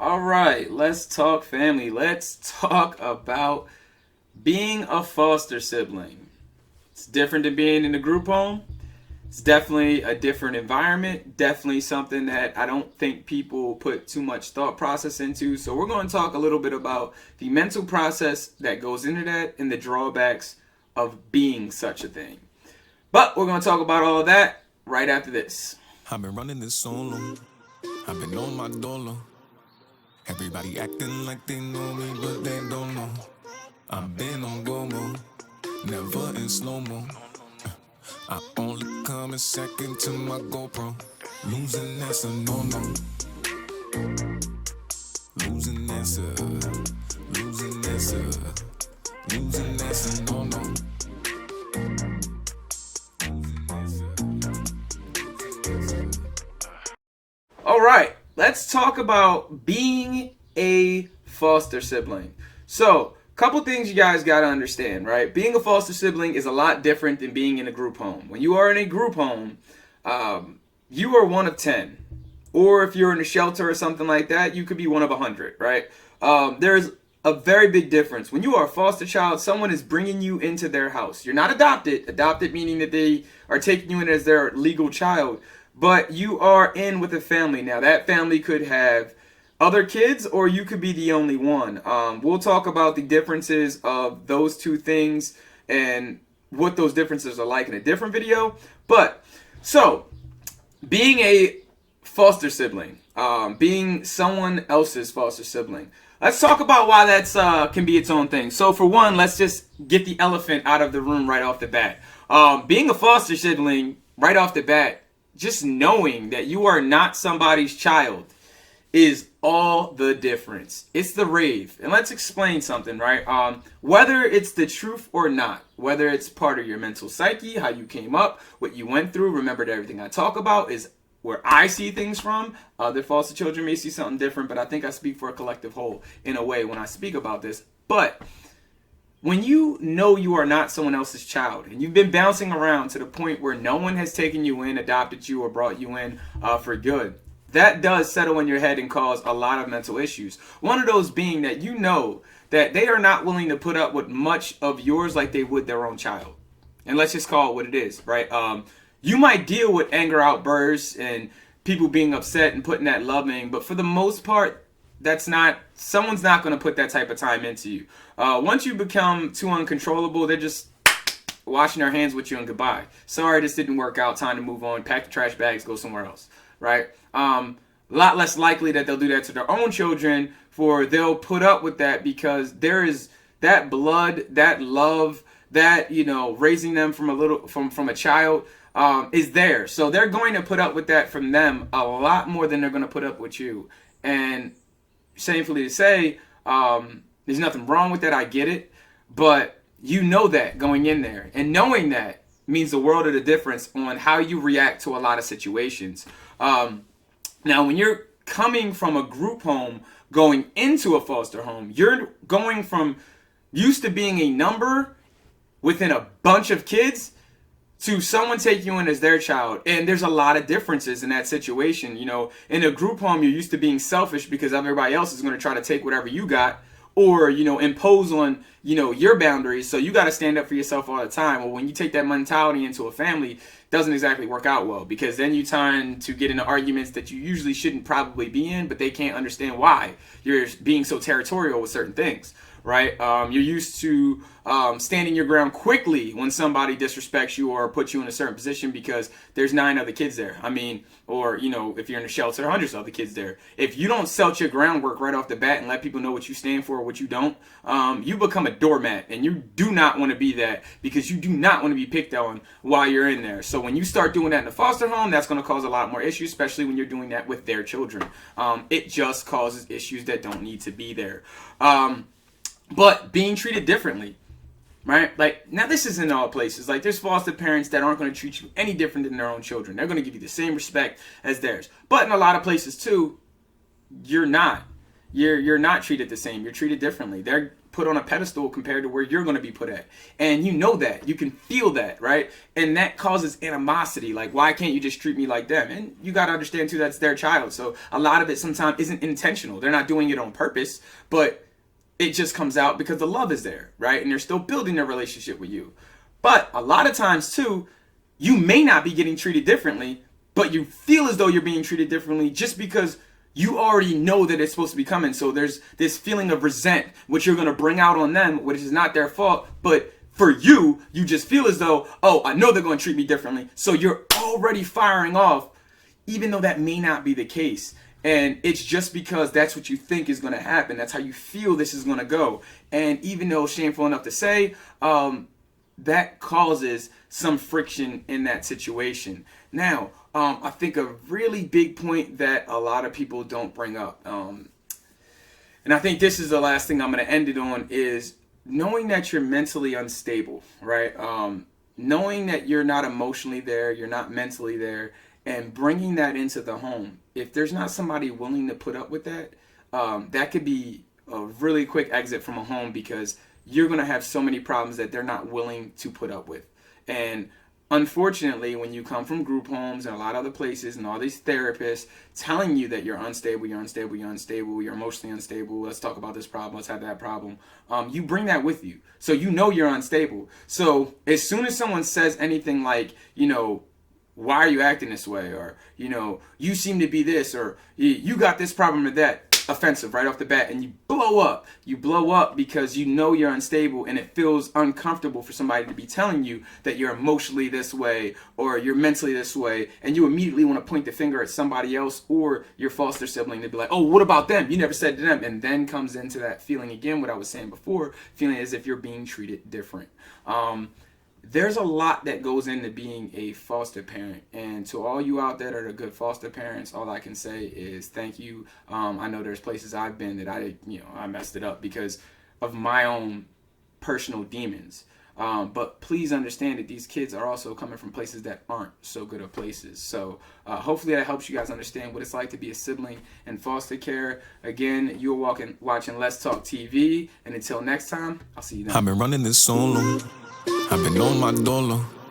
All right, let's talk family. Let's talk about being a foster sibling. It's different than being in a group home. It's definitely a different environment. Definitely something that I don't think people put too much thought process into. So we're going to talk a little bit about the mental process that goes into that and the drawbacks of being such a thing. But we're going to talk about all of that right after this. I've been running this solo. I've been on my dollar. Everybody acting like they know me, but they don't know. I've been on go-mo, never in slow-mo. I only come in second to my GoPro. Losing that's a no-no. Losing that's a, losing that's a, losing that's a no-no. All right, let's talk about being a foster sibling. So, couple things you guys got to understand, right? Being a foster sibling is a lot different than being in a group home. When you are in a group home, you are one of 10. Or if you're in a shelter or something like that, you could be one of 100, right? There's a very big difference. When you are a foster child, someone is bringing you into their house. You're not adopted. Adopted meaning that they are taking you in as their legal child. But you are in with a family. Now, that family could have other kids or you could be the only one. We'll talk about the differences of those two things and what those differences are like in a different video. But, so, being a foster sibling, being someone else's foster sibling. Let's talk about why that's can be its own thing. So for one, let's just get the elephant out of the room right off the bat. Being a foster sibling right off the bat, just knowing that you are not somebody's child is all the difference. It's the rave. And let's explain something, right? Whether it's the truth or not, whether it's part of your mental psyche, how you came up, what you went through, remember that everything I talk about is where I see things from. Other foster children may see something different, but I think I speak for a collective whole in a way when I speak about this. But when you know you are not someone else's child and you've been bouncing around to the point where no one has taken you in, adopted you, or brought you in for good, that does settle in your head and cause a lot of mental issues. One of those being that you know that they are not willing to put up with much of yours like they would their own child. And let's just call it what it is, right? You might deal with anger outbursts and people being upset and putting that loving, but for the most part, someone's not going to put that type of time into you. Once you become too uncontrollable, they're just washing their hands with you and goodbye. Sorry, this didn't work out. Time to move on. Pack the trash bags, go somewhere else, right? A lot less likely that they'll do that to their own children, for they'll put up with that because there is that blood, that love, that, raising them from a child is there. So they're going to put up with that from them a lot more than they're going to put up with you. And shamefully to say, there's nothing wrong with that. I get it. But you know that going in there. And knowing that means the world of the difference on how you react to a lot of situations. Now, when you're coming from a group home going into a foster home, you're going from used to being a number within a bunch of kids to someone take you in as their child. And there's a lot of differences in that situation. In a group home, you're used to being selfish because everybody else is going to try to take whatever you got or, impose on, your boundaries. So you got to stand up for yourself all the time. Well, when you take that mentality into a family, it doesn't exactly work out well, because then you tend to get into arguments that you usually shouldn't probably be in, but they can't understand why you're being so territorial with certain things. Right? You're used to standing your ground quickly when somebody disrespects you or puts you in a certain position because there's 9 other kids there. Or, if you're in a shelter, hundreds of other kids there. If you don't set your groundwork right off the bat and let people know what you stand for or what you don't, you become a doormat, and you do not want to be that, because you do not want to be picked on while you're in there. So when you start doing that in a foster home, that's going to cause a lot more issues, especially when you're doing that with their children. It just causes issues that don't need to be there. But being treated differently, right? Like, now this is in all places. Like, there's foster parents that aren't going to treat you any different than their own children. They're going to give you the same respect as theirs. But in a lot of places too, you're not. You're not treated the same. You're treated differently. put on a pedestal compared to where you're going to be put at. And you know that. You can feel that, right? And that causes animosity. Like, why can't you just treat me like them? And you got to understand, too, that's their child. So a lot of it sometimes isn't intentional. They're not doing it on purpose, but it just comes out because the love is there, right? And they're still building their relationship with you. But a lot of times, too, you may not be getting treated differently, but you feel as though you're being treated differently just because you already know that it's supposed to be coming. So there's this feeling of resent, which you're going to bring out on them, which is not their fault. But for you, you just feel as though, oh, I know they're going to treat me differently. So you're already firing off, even though that may not be the case. And it's just because that's what you think is going to happen. That's how you feel this is going to go. And even though shameful enough to say, that causes some friction in that situation. Now, I think a really big point that a lot of people don't bring up, and I think this is the last thing I'm going to end it on, is knowing that you're mentally unstable, right? Knowing that you're not emotionally there, you're not mentally there, and bringing that into the home. If there's not somebody willing to put up with that, that could be a really quick exit from a home, because you're going to have so many problems that they're not willing to put up with. And unfortunately, when you come from group homes and a lot of other places and all these therapists telling you that you're unstable, you're emotionally unstable, let's talk about this problem, let's have that problem, you bring that with you. So you know you're unstable. So as soon as someone says anything like, why are you acting this way? Or, you seem to be this, or you got this problem or that. Offensive right off the bat, and you blow up. You blow up because you know you're unstable, and it feels uncomfortable for somebody to be telling you that you're emotionally this way or you're mentally this way, and you immediately want to point the finger at somebody else or your foster sibling to be like, oh, what about them? You never said to them. And then comes into that feeling again, what I was saying before, feeling as if you're being treated different. There's a lot that goes into being a foster parent, and to all you out there that are good foster parents, all I can say is thank you. I know there's places I've been that I messed it up because of my own personal demons. But please understand that these kids are also coming from places that aren't so good of places. So hopefully that helps you guys understand what it's like to be a sibling in foster care. Again, you're watching Let's Talk TV, and until next time, I'll see you then. I've been running this so long. I've been on my dollar.